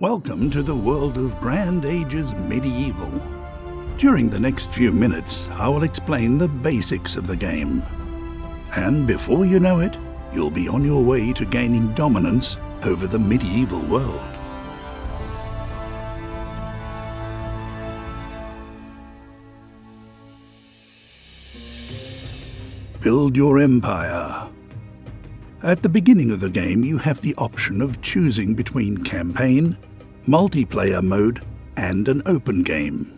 Welcome to the world of Grand Ages Medieval. During the next few minutes, I will explain the basics of the game. And before you know it, you'll be on your way to gaining dominance over the medieval world. Build your empire. At the beginning of the game, you have the option of choosing between campaign, multiplayer mode, and an open game.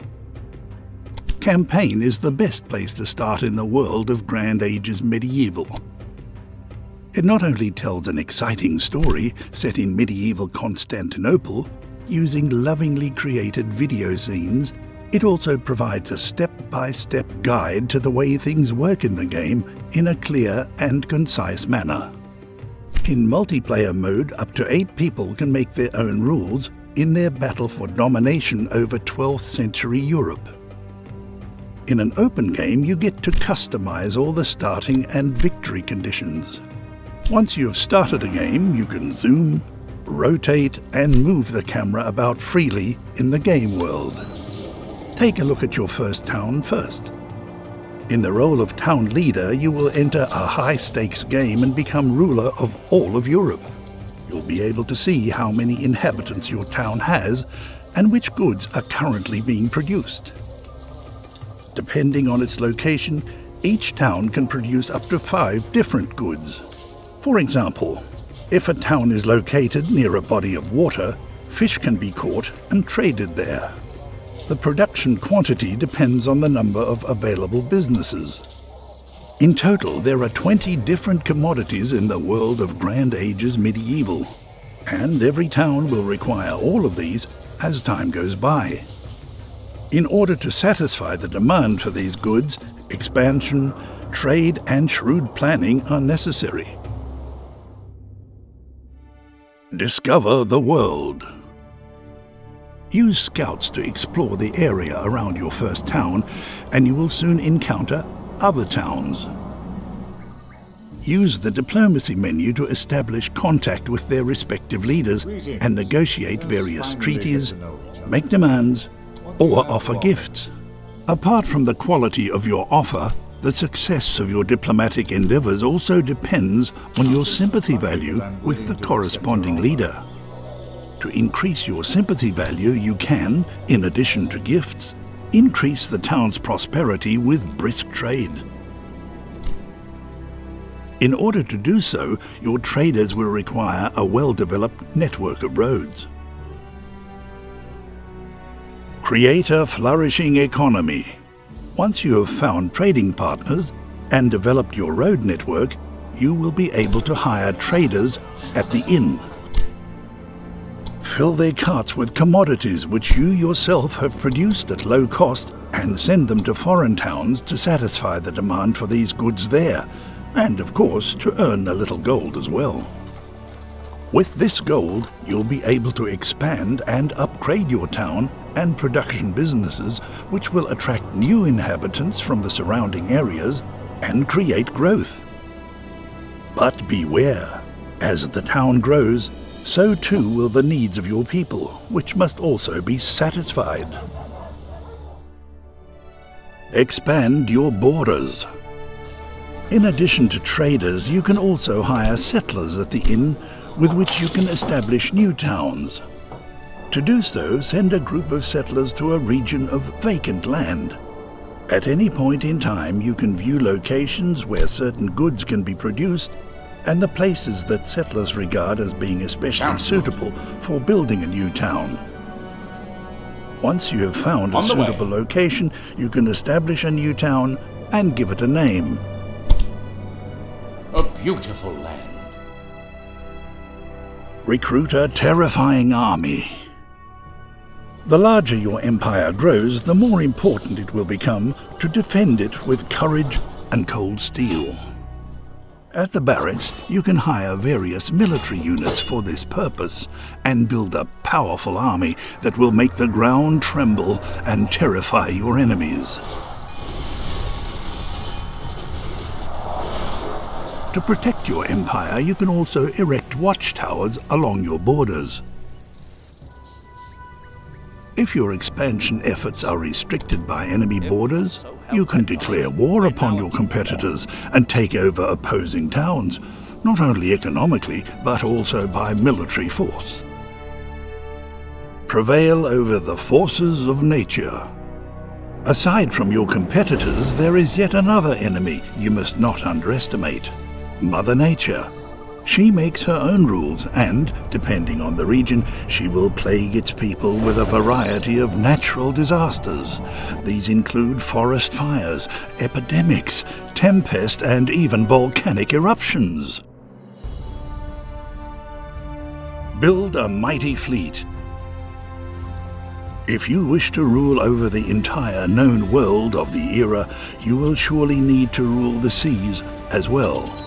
Campaign is the best place to start in the world of Grand Ages Medieval. It not only tells an exciting story set in medieval Constantinople, using lovingly created video scenes, it also provides a step-by-step guide to the way things work in the game in a clear and concise manner. In multiplayer mode, up to 8 people can make their own rules in their battle for domination over 12th century Europe. In an open game, you get to customize all the starting and victory conditions. Once you have started a game, you can zoom, rotate, and move the camera about freely in the game world. Take a look at your first town first. In the role of town leader, you will enter a high-stakes game and become ruler of all of Europe. You'll be able to see how many inhabitants your town has and which goods are currently being produced. Depending on its location, each town can produce up to 5 different goods. For example, if a town is located near a body of water, fish can be caught and traded there. The production quantity depends on the number of available businesses. In total, there are 20 different commodities in the world of Grand Ages Medieval, and every town will require all of these as time goes by. In order to satisfy the demand for these goods, expansion, trade, and shrewd planning are necessary. Discover the world. Use scouts to explore the area around your first town, and you will soon encounter other towns. Use the diplomacy menu to establish contact with their respective leaders and negotiate various treaties, make demands, or offer gifts. Apart from the quality of your offer, the success of your diplomatic endeavors also depends on your sympathy value with the corresponding leader. To increase your sympathy value, you can, in addition to gifts, increase the town's prosperity with brisk trade. In order to do so, your traders will require a well-developed network of roads. Create a flourishing economy. Once you have found trading partners and developed your road network, you will be able to hire traders at the inn. Fill their carts with commodities which you yourself have produced at low cost and send them to foreign towns to satisfy the demand for these goods there, and of course to earn a little gold as well. With this gold, you'll be able to expand and upgrade your town and production businesses, which will attract new inhabitants from the surrounding areas and create growth. But beware, as the town grows, so too will the needs of your people, which must also be satisfied. Expand your borders. In addition to traders, you can also hire settlers at the inn, with which you can establish new towns. To do so, send a group of settlers to a region of vacant land. At any point in time, you can view locations where certain goods can be produced and the places that settlers regard as being especially suitable for building a new town. Once you have found a suitable location, you can establish a new town and give it a name. A beautiful land. Recruit a terrifying army. The larger your empire grows, the more important it will become to defend it with courage and cold steel. At the barracks, you can hire various military units for this purpose and build a powerful army that will make the ground tremble and terrify your enemies. To protect your empire, you can also erect watchtowers along your borders. If your expansion efforts are restricted by enemy borders, you can declare war upon your competitors and take over opposing towns, not only economically, but also by military force. Prevail over the forces of nature. Aside from your competitors, there is yet another enemy you must not underestimate: Mother Nature. She makes her own rules and, depending on the region, she will plague its people with a variety of natural disasters. These include forest fires, epidemics, tempest, and even volcanic eruptions. Build a mighty fleet. If you wish to rule over the entire known world of the era, you will surely need to rule the seas as well.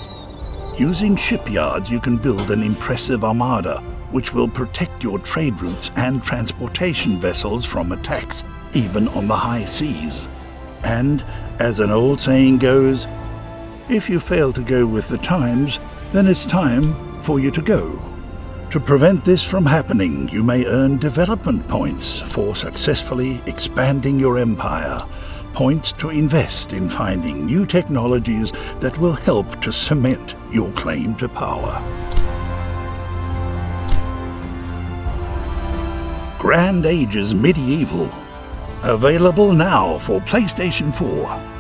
Using shipyards, you can build an impressive armada, which will protect your trade routes and transportation vessels from attacks, even on the high seas. And, as an old saying goes, if you fail to go with the times, then it's time for you to go. To prevent this from happening, you may earn development points for successfully expanding your empire. Points to invest in finding new technologies that will help to cement your claim to power. Grand Ages Medieval. Available now for PlayStation 4.